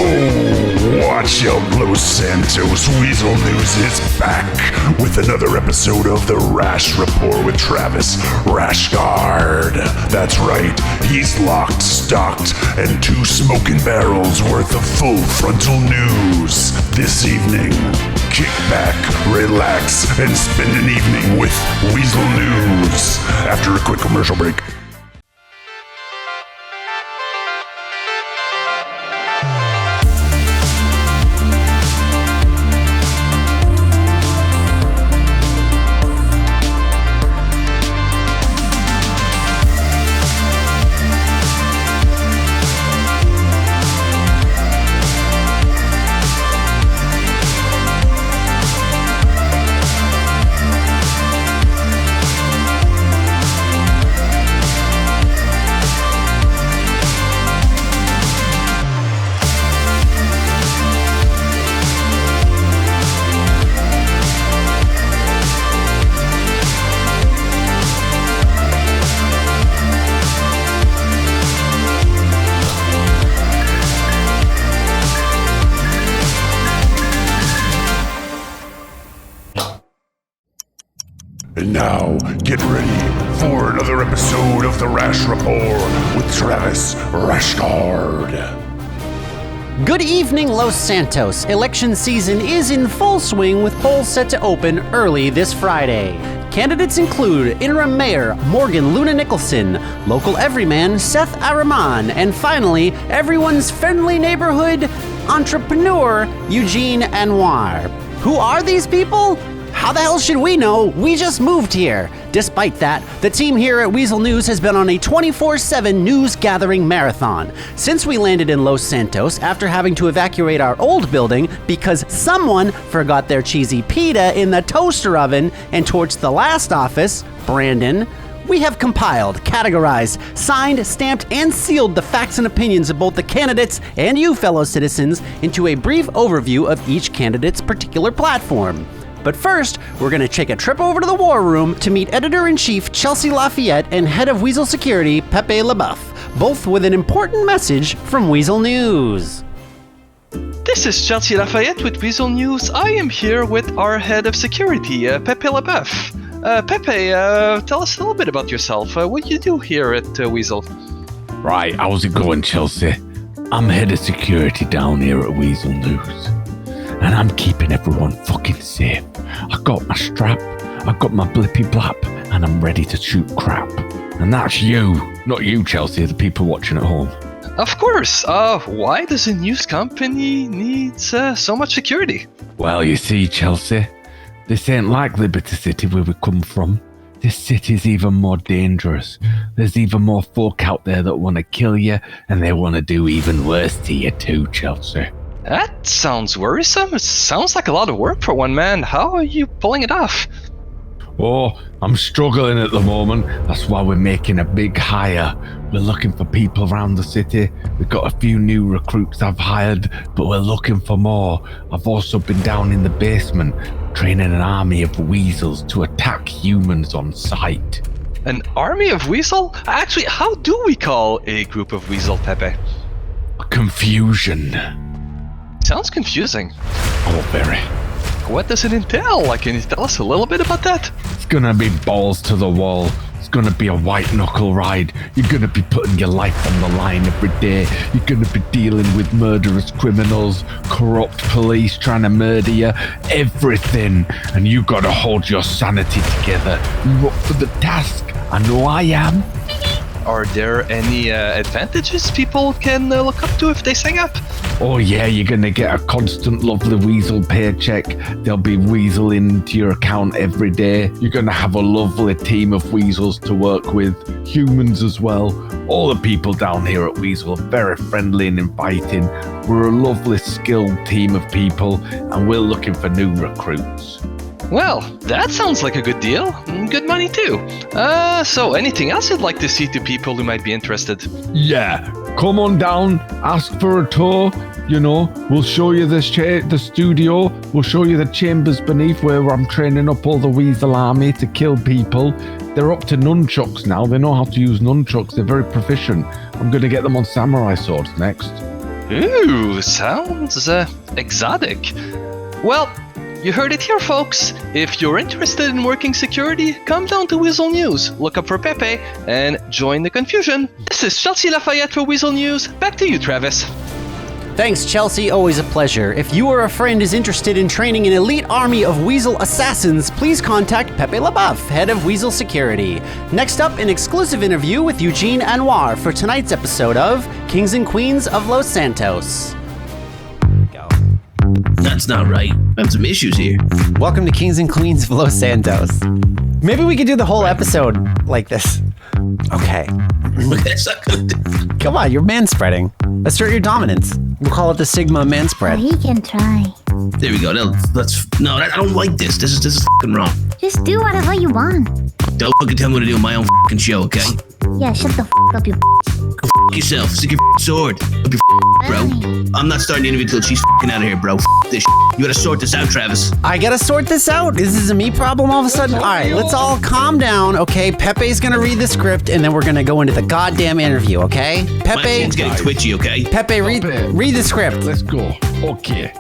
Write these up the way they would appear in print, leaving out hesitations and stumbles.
Oh, watch out, Los Santos. Weasel News is back with another episode of the Rash Rapport with Travis Rashguard. That's right, he's locked, stocked, and 2 smoking barrels worth of full frontal news. This evening, kick back, relax, and spend an evening with Weasel News. After a quick commercial break. And now, get ready for another episode of the Rash Rapport with Travis Rashguard. Good evening, Los Santos. Election season is in full swing with polls set to open early this Friday. Candidates include interim mayor Morgan Luna Nicholson, local everyman Seth Araman, and finally, everyone's friendly neighborhood entrepreneur Eugene Anwar. Who are these people? How the hell should we know? We just moved here. Despite that, the team here at Weasel News has been on a 24/7 news gathering marathon. Since we landed in Los Santos after having to evacuate our old building because someone forgot their cheesy pita in the toaster oven and torched the last office, Brandon, we have compiled, categorized, signed, stamped, and sealed the facts and opinions of both the candidates and you fellow citizens into a brief overview of each candidate's particular platform. But first, we're going to take a trip over to the war room to meet Editor-in-Chief Chelsea Lafayette and Head of Weasel Security Pepe LaBeouf, both with an important message from Weasel News. This is Chelsea Lafayette with Weasel News. I am here with our Head of Security, Pepe LaBeouf. Pepe, tell us a little bit about yourself. What do you do here at Weasel? Right, how's it going, Chelsea? I'm Head of Security down here at Weasel News. And I'm keeping everyone fucking safe. I got my strap, I got my blippy blap, and I'm ready to shoot crap. And that's you, not you, Chelsea, the people watching at home. Of course. Why does a news company need so much security? Well, you see, Chelsea, this ain't like Liberty City where we come from. This city's even more dangerous. There's even more folk out there that want to kill you, and they want to do even worse to you too, Chelsea. That sounds worrisome. It sounds like a lot of work for one man. How are you pulling it off? Oh, I'm struggling at the moment. That's why we're making a big hire. We're looking for people around the city. We've got a few new recruits I've hired, but we're looking for more. I've also been down in the basement training an army of weasels to attack humans on sight. An army of weasel? Actually, how do we call a group of weasel, Pepe? Confusion. Sounds confusing. Oh, very. What does it entail? Can you tell us a little bit about that? It's gonna be balls to the wall. It's gonna be a white knuckle ride. You're gonna be putting your life on the line every day. You're gonna be dealing with murderous criminals, corrupt police trying to murder you, everything. And you gotta hold your sanity together. You up for the task? I know I am. Are there any advantages people can look up to if they sign up? Oh yeah, you're gonna get a constant lovely weasel paycheck. There'll be weasel into your account every day. You're gonna have a lovely team of weasels to work with, humans as well. All the people down here at Weasel are very friendly and inviting. We're a lovely skilled team of people and we're looking for new recruits. Well, that sounds like a good deal. Good money too. So anything else you'd like to see to people who might be interested? Yeah, come on down, ask for a tour. We'll show you the studio. We'll show you the chambers beneath where I'm training up all the Weasel army to kill people. They're up to nunchucks now. They know how to use nunchucks. They're very proficient. I'm going to get them on samurai swords next. Ooh, sounds exotic. Well, you heard it here, folks. If you're interested in working security, come down to Weasel News, look up for Pepe, and join the confusion. This is Chelsea Lafayette for Weasel News. Back to you, Travis. Thanks, Chelsea. Always a pleasure. If you or a friend is interested in training an elite army of Weasel assassins, please contact Pepe LaBeouf, head of Weasel Security. Next up, an exclusive interview with Eugene Anwar for tonight's episode of Kings and Queens of Los Santos. That's not right. I have some issues here. Welcome to Kings and Queens of Los Santos. Maybe we could do the whole episode like this. Okay. That's not good. Come on, you're manspreading. Assert your dominance. We'll call it the Sigma manspread. He can try. There we go. I don't like this. This is fucking wrong. Just do whatever you want. Don't fucking tell me what to do on my own fucking show, okay? Yeah, shut the up, you Go yourself. Stick your sword up your bro. I'm not starting the interview till she's out of here, bro. This You gotta sort this out, Travis. I gotta sort this out? Is this a me problem all of a sudden? All right, let's all calm down, okay? Pepe's gonna read the script, and then we're gonna go into the goddamn interview, okay? My Pepe, chin's getting twitchy, okay? Pepe, read the script. Let's go. Okay.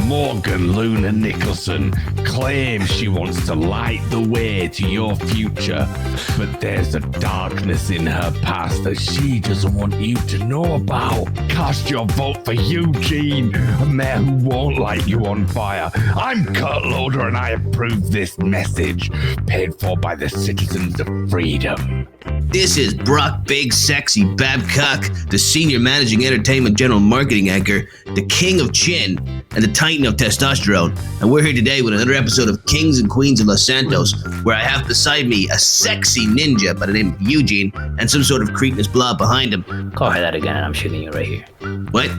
Morgan Luna Nicholson claims she wants to light the way to your future, but there's a darkness in her past that she doesn't want you to know about. Cast your vote for Eugene, a mayor who won't light you on fire. I'm Kurt Loader and I approve this message, paid for by the citizens of freedom. This is Brock Big Sexy Babcock, the Senior Managing Entertainment General Marketing Anchor, the King of Chin, and the Titan of Testosterone. And we're here today with another episode of Kings and Queens of Los Santos, where I have beside me a sexy ninja by the name of Eugene and some sort of cretinous blob behind him. Call her that again and I'm shooting you right here. What?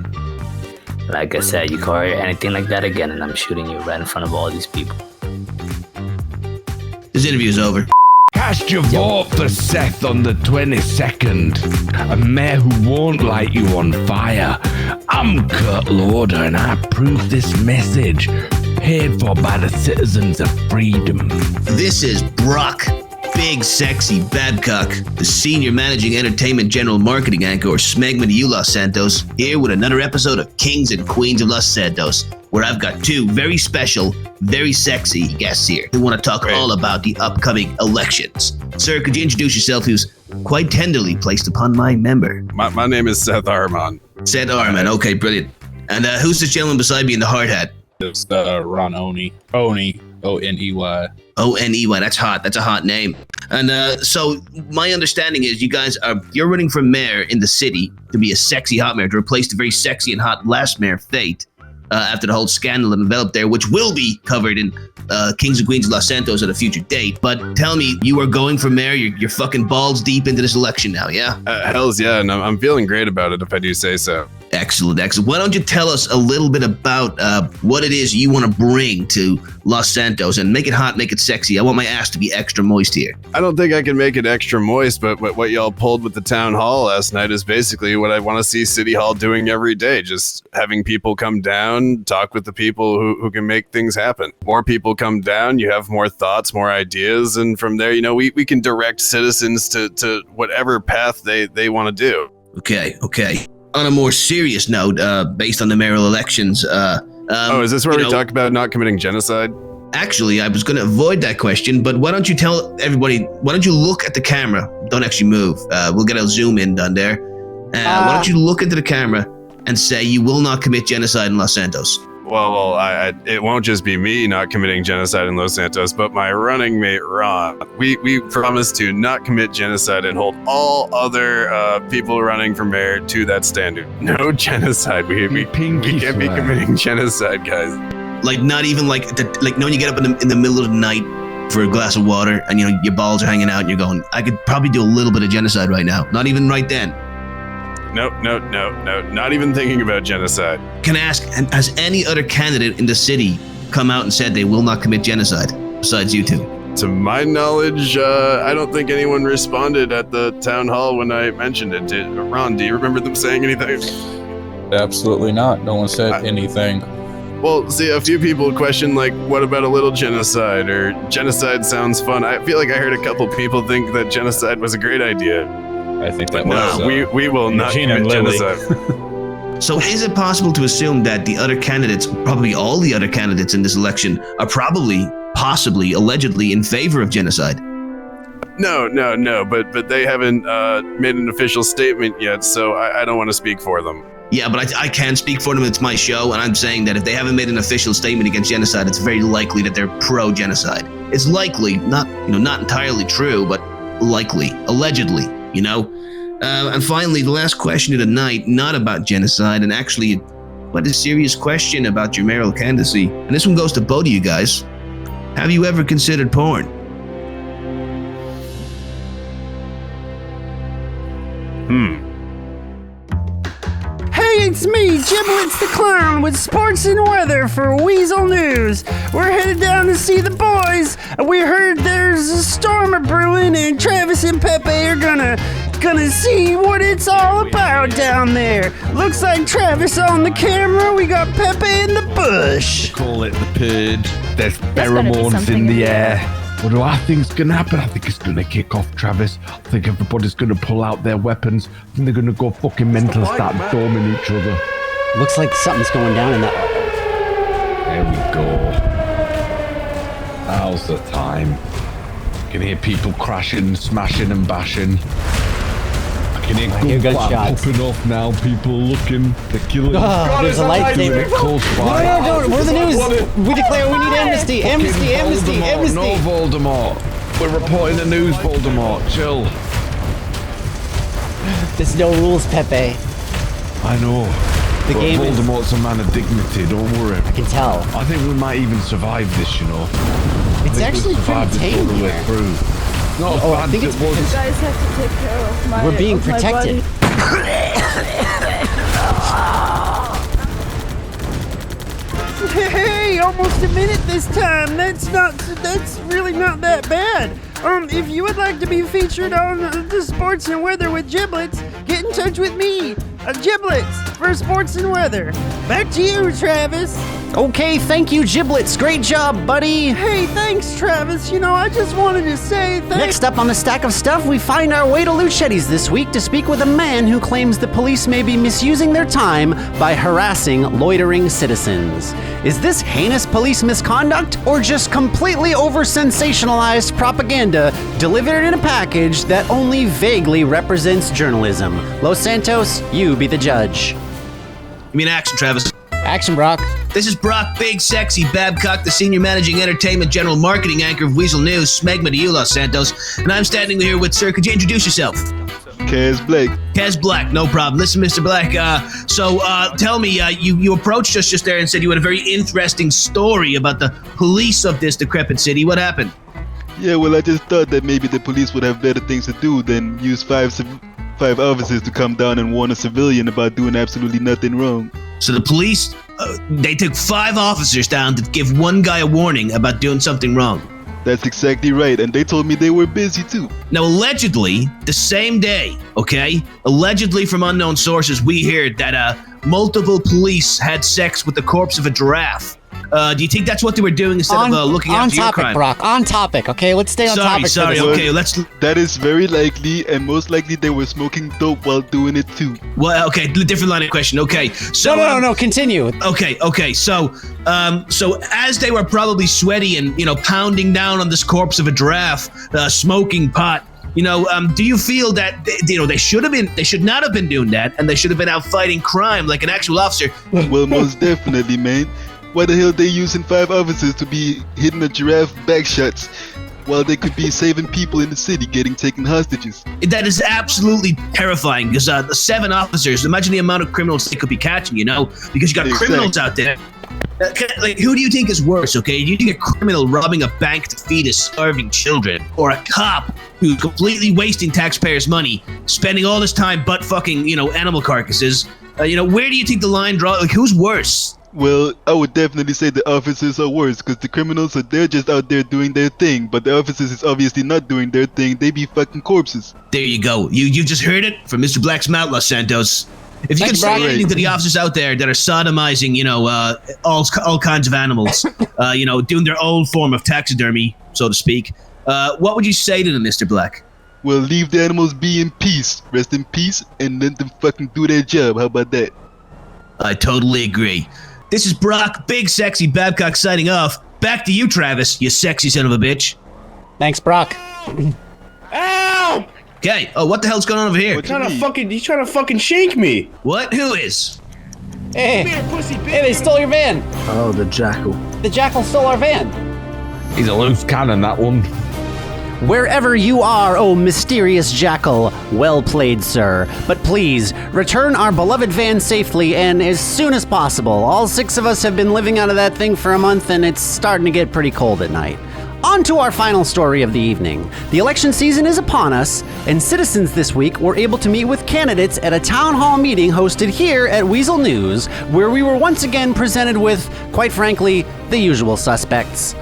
Like I said, you call her anything like that again and I'm shooting you right in front of all these people. This interview's over. Cast your vote for Seth on the 22nd, a mayor who won't light you on fire. I'm Kurt Loader and I approve this message, paid for by the citizens of freedom. This is Brock Big Sexy Babcock, the Senior Managing Entertainment General Marketing Anchor, or Smegma to you, Los Santos, here with another episode of Kings and Queens of Los Santos, where I've got two very special, very sexy guests here who want to talk all about the upcoming elections. Sir, could you introduce yourself, who's quite tenderly placed upon my member? My name is Seth Armon. Seth Armon, okay, brilliant. And who's this gentleman beside me in the hard hat? It's Ron Oney. Oney, O-N-E-Y. O-N-E-Y, that's hot. That's a hot name. And so my understanding is you're running for mayor in the city to be a sexy hot mayor, to replace the very sexy and hot last mayor, Fate, after the whole scandal that developed there, which will be covered in Kings and Queens of Los Santos at a future date. But tell me, you are going for mayor? You're fucking balls deep into this election now, yeah? Hells yeah, and I'm feeling great about it, if I do say so. Excellent, excellent. Why don't you tell us a little bit about what it is you want to bring to Los Santos and make it hot, make it sexy. I want my ass to be extra moist here. I don't think I can make it extra moist, but what y'all pulled with the town hall last night is basically what I want to see City Hall doing every day. Just having people come down, talk with the people who can make things happen. More people come down, you have more thoughts, more ideas, and from there, we can direct citizens to whatever path they want to do. Okay. On a more serious note, based on the mayoral elections, is this where we talk about not committing genocide? Actually, I was going to avoid that question, but why don't you tell everybody, why don't you look at the camera? Don't actually move. We'll get a zoom in done there. Why don't you look into the camera and say you will not commit genocide in Los Santos? Well, it won't just be me not committing genocide in Los Santos, but my running mate, Ron. We promise to not commit genocide and hold all other people running for mayor to that standard. No genocide. We can't be committing genocide, guys. Like, not even like when you get up in the middle of the night for a glass of water and, your balls are hanging out and you're going, I could probably do a little bit of genocide right now. Not even right then. No, not even thinking about genocide. Can I ask, has any other candidate in the city come out and said they will not commit genocide besides you two? To my knowledge, I don't think anyone responded at the town hall when I mentioned it. Ron, do you remember them saying anything? Absolutely not. No one said anything. Well, see, a few people questioned, what about a little genocide? Or genocide sounds fun. I feel like I heard a couple people think that genocide was a great idea. I think that we will not commit genocide. So is it possible to assume that the other candidates, probably all the other candidates in this election, are probably, possibly, allegedly in favor of genocide? No, but they haven't made an official statement yet, so I don't want to speak for them. Yeah, but I can speak for them. It's my show, and I'm saying that if they haven't made an official statement against genocide, it's very likely that they're pro-genocide. It's likely, not entirely true, but likely, allegedly, And finally, the last question of the night, not about genocide, and actually quite a serious question about your mayoral candidacy. And this one goes to both of you guys. Have you ever considered porn? Hey, it's me, Giblets the Clown, with sports and weather for Weasel News. We're headed down to see the boys. We heard there's a storm brewing, and Travis and Pepe are gonna see what it's all about down there. Looks like Travis on the camera. We got Pepe in the bush. Call it the purge. There's pheromones in the air. What do I think's gonna happen? I think it's gonna kick off, Travis. I think everybody's gonna pull out their weapons. I think they're gonna go fucking mental and start storming each other. Looks like something's going down in that. There we go. Now's the time. I can hear people crashing, smashing and bashing. I can hear gunshots popping off now. People looking, they're killing. Oh, there's a lightsaber. No, we're the news. We declare we need amnesty. Amnesty. No Voldemort. We're reporting the news, Voldemort. Chill. There's no rules, Pepe. I know. The game Voldemort's a man of dignity, don't worry. I can tell. I think we might even survive this, It's actually pretty tame here. I think it's because you guys have to take care of my. We're being protected. Hey, almost a minute this time. That's really not that bad. If you would like to be featured on the sports and weather with Giblets, get in touch with me. Giblets for sports and weather. Back to you, Travis. Okay, thank you, Giblets. Great job, buddy. Hey, thanks, Travis. I just wanted to say thanks. Next up on the stack of stuff, we find our way to Luchetti's this week to speak with a man who claims the police may be misusing their time by harassing loitering citizens. Is this heinous police misconduct or just completely over-sensationalized propaganda delivered in a package that only vaguely represents journalism? Los Santos, you be the judge. You mean action, Travis? Action, Brock. This is Brock Big Sexy Babcock, the Senior Managing Entertainment General Marketing Anchor of Weasel News. Smegma to you, Los Santos. And I'm standing here with, sir, could you introduce yourself? Kaz Blake. Kaz Black, no problem. Listen, Mr. Black, tell me, you approached us just there and said you had a very interesting story about the police of this decrepit city. What happened? Yeah, well, I just thought that maybe the police would have better things to do than use five officers to come down and warn a civilian about doing absolutely nothing wrong. So the police, they took 5 officers down to give one guy a warning about doing something wrong. That's exactly right, and they told me they were busy too. Now, allegedly, the same day, allegedly from unknown sources, we heard that multiple police had sex with the corpse of a giraffe. Do you think that's what they were doing instead of looking after your crime? On topic, Brock. On topic, okay? Let's stay on topic. Sorry, okay, let's... That is very likely, and most likely they were smoking dope while doing it too. Well, okay, different line of question. Okay, so... No, continue. Okay, so as they were probably sweaty and, pounding down on this corpse of a giraffe, smoking pot, do you feel that, they should not have been doing that, and they should have been out fighting crime like an actual officer? Well, most definitely, man. Why the hell they using 5 officers to be hitting a giraffe back shots while they could be saving people in the city getting taken hostages? That is absolutely terrifying because the 7 officers, imagine the amount of criminals they could be catching, because you got criminals out there. Who do you think is worse, okay? Do you think a criminal robbing a bank to feed his starving children, or a cop who's completely wasting taxpayers' money, spending all this time butt fucking, animal carcasses? Where do you think the line draws? Who's worse? Well, I would definitely say the officers are worse because the criminals they're just out there doing their thing, but the officers is obviously not doing their thing. They be fucking corpses. There you go. You just heard it from Mr. Black's mouth, Los Santos. If you could say anything to the officers out there that are sodomizing, all kinds of animals, doing their own form of taxidermy, so to speak, what would you say to them, Mr. Black? Well, leave the animals be in peace, rest in peace, and let them fucking do their job. How about that? I totally agree. This is Brock, Big Sexy Babcock signing off. Back to you, Travis, you sexy son of a bitch. Thanks, Brock. Ow! Okay. Oh, what the hell's going on over here? He's trying to fucking shank me. What? Who is? Hey, Come here, pussy bitch. hey, they stole your van. Oh, the jackal. The jackal stole our van. He's a loose cannon, that one. Wherever you are, oh mysterious jackal, well played, sir. But please, return our beloved van safely and as soon as possible. All 6 of us have been living out of that thing for a month and it's starting to get pretty cold at night. On to our final story of the evening. The election season is upon us, and citizens this week were able to meet with candidates at a town hall meeting hosted here at Weasel News, where we were once again presented with, quite frankly, the usual suspects.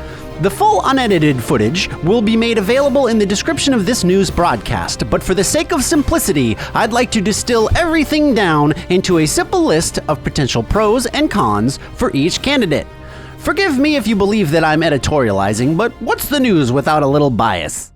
The full unedited footage will be made available in the description of this news broadcast, but for the sake of simplicity, I'd like to distill everything down into a simple list of potential pros and cons for each candidate. Forgive me if you believe that I'm editorializing, but what's the news without a little bias?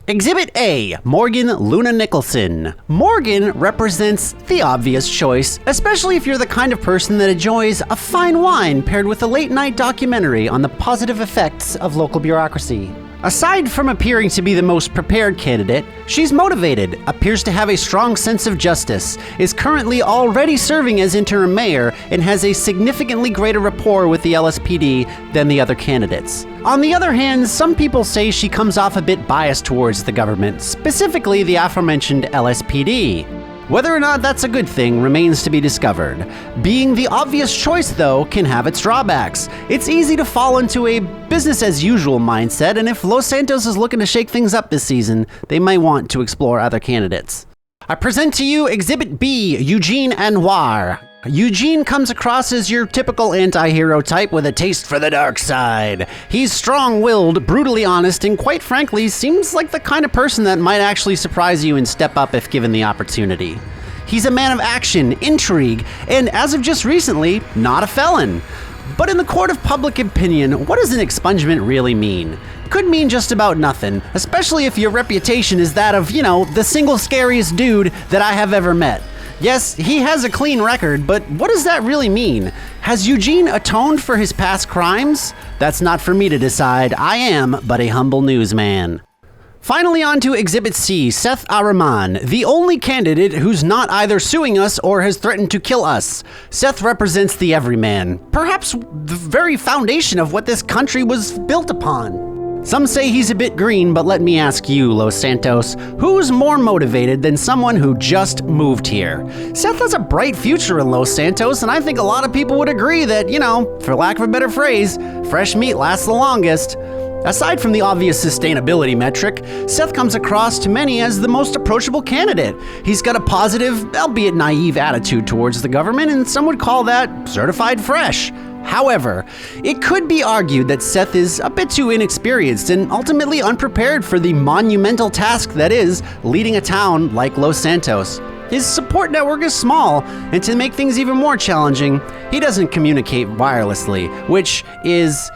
Exhibit A, Morgan Luna Nicholson. Morgan represents the obvious choice, especially if you're the kind of person that enjoys a fine wine paired with a late-night documentary on the positive effects of local bureaucracy. Aside from appearing to be the most prepared candidate, she's motivated, appears to have a strong sense of justice, is currently already serving as interim mayor, and has a significantly greater rapport with the LSPD than the other candidates. On the other hand, some people say she comes off a bit biased towards the government, specifically the aforementioned LSPD. Whether or not that's a good thing remains to be discovered. Being the obvious choice, though, can have its drawbacks. It's easy to fall into a business-as-usual mindset, and if Los Santos is looking to shake things up this season, they might want to explore other candidates. I present to you Exhibit B, Eugene Anwar. Eugene comes across as your typical anti-hero type with a taste for the dark side. He's strong-willed, brutally honest, and quite frankly, seems like the kind of person that might actually surprise you and step up if given the opportunity. He's a man of action, intrigue, and as of just recently, not a felon. But in the court of public opinion, what does an expungement really mean? Could mean just about nothing, especially if your reputation is that of, the single scariest dude that I have ever met. Yes, he has a clean record, but what does that really mean? Has Eugene atoned for his past crimes? That's not for me to decide. I am but a humble newsman. Finally, on to Exhibit C, Seth Ahriman, the only candidate who's not either suing us or has threatened to kill us. Seth represents the everyman, perhaps the very foundation of what this country was built upon. Some say he's a bit green, but let me ask you, Los Santos, who's more motivated than someone who just moved here? Seth has a bright future in Los Santos, and I think a lot of people would agree that, for lack of a better phrase, fresh meat lasts the longest. Aside from the obvious sustainability metric, Seth comes across to many as the most approachable candidate. He's got a positive, albeit naive attitude towards the government, and some would call that certified fresh. However, it could be argued that Seth is a bit too inexperienced and ultimately unprepared for the monumental task that is leading a town like Los Santos. His support network is small, and to make things even more challenging, he doesn't communicate wirelessly, which is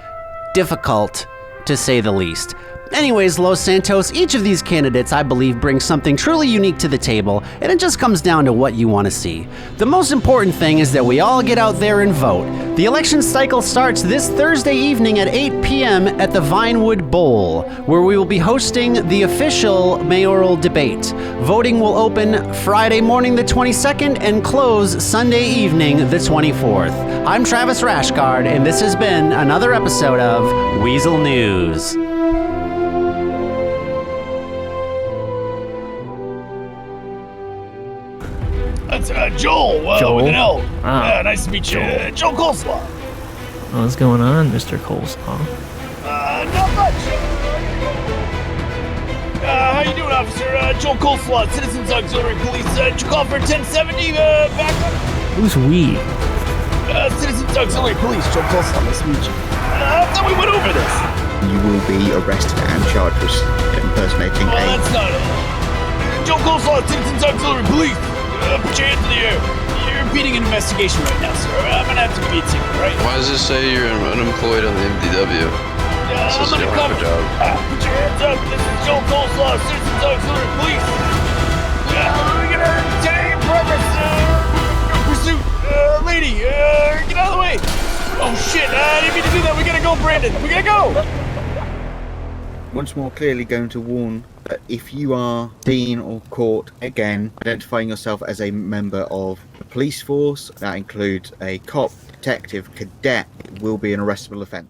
difficult, to say the least. Anyways, Los Santos, each of these candidates, I believe, brings something truly unique to the table, and it just comes down to what you want to see. The most important thing is that we all get out there and vote. The election cycle starts this Thursday evening at 8 p.m. at the Vinewood Bowl, where we will be hosting the official mayoral debate. Voting will open Friday morning the 22nd and close Sunday evening the 24th. I'm Travis Rashgard, and this has been another episode of Weasel News. That's Joel. Joel? With an L. Ah, nice to meet you. Joel Coleslaw. What's going on, Mr. Coleslaw? Not much. How you doing, officer? Joel Coleslaw, Citizens Auxiliary Police. Did you call for 1070 backup? Who's we? Citizens Auxiliary Police. Joel Coleslaw, nice to meet you. I thought we went over this. You will be arrested and charged with impersonating a... That's not it. Joel Coleslaw, Citizens Auxiliary Police. Put your hands in the air. You're impeding an investigation right now, sir. I'm gonna have to give you a ticket, right? Why does it say you're unemployed on the MDW? This is a job. Put your hands up. This is Joel Coleslaw, Citizens Auxiliary Police. We're gonna detain progress. Pursuit. lady. Get out of the way. Oh shit, I didn't mean to do that. We gotta go, Brandon. We gotta go. Once more clearly going to warn that if you are seen or caught again identifying yourself as a member of the police force, that includes a cop, detective, cadet, it will be an arrestable offence.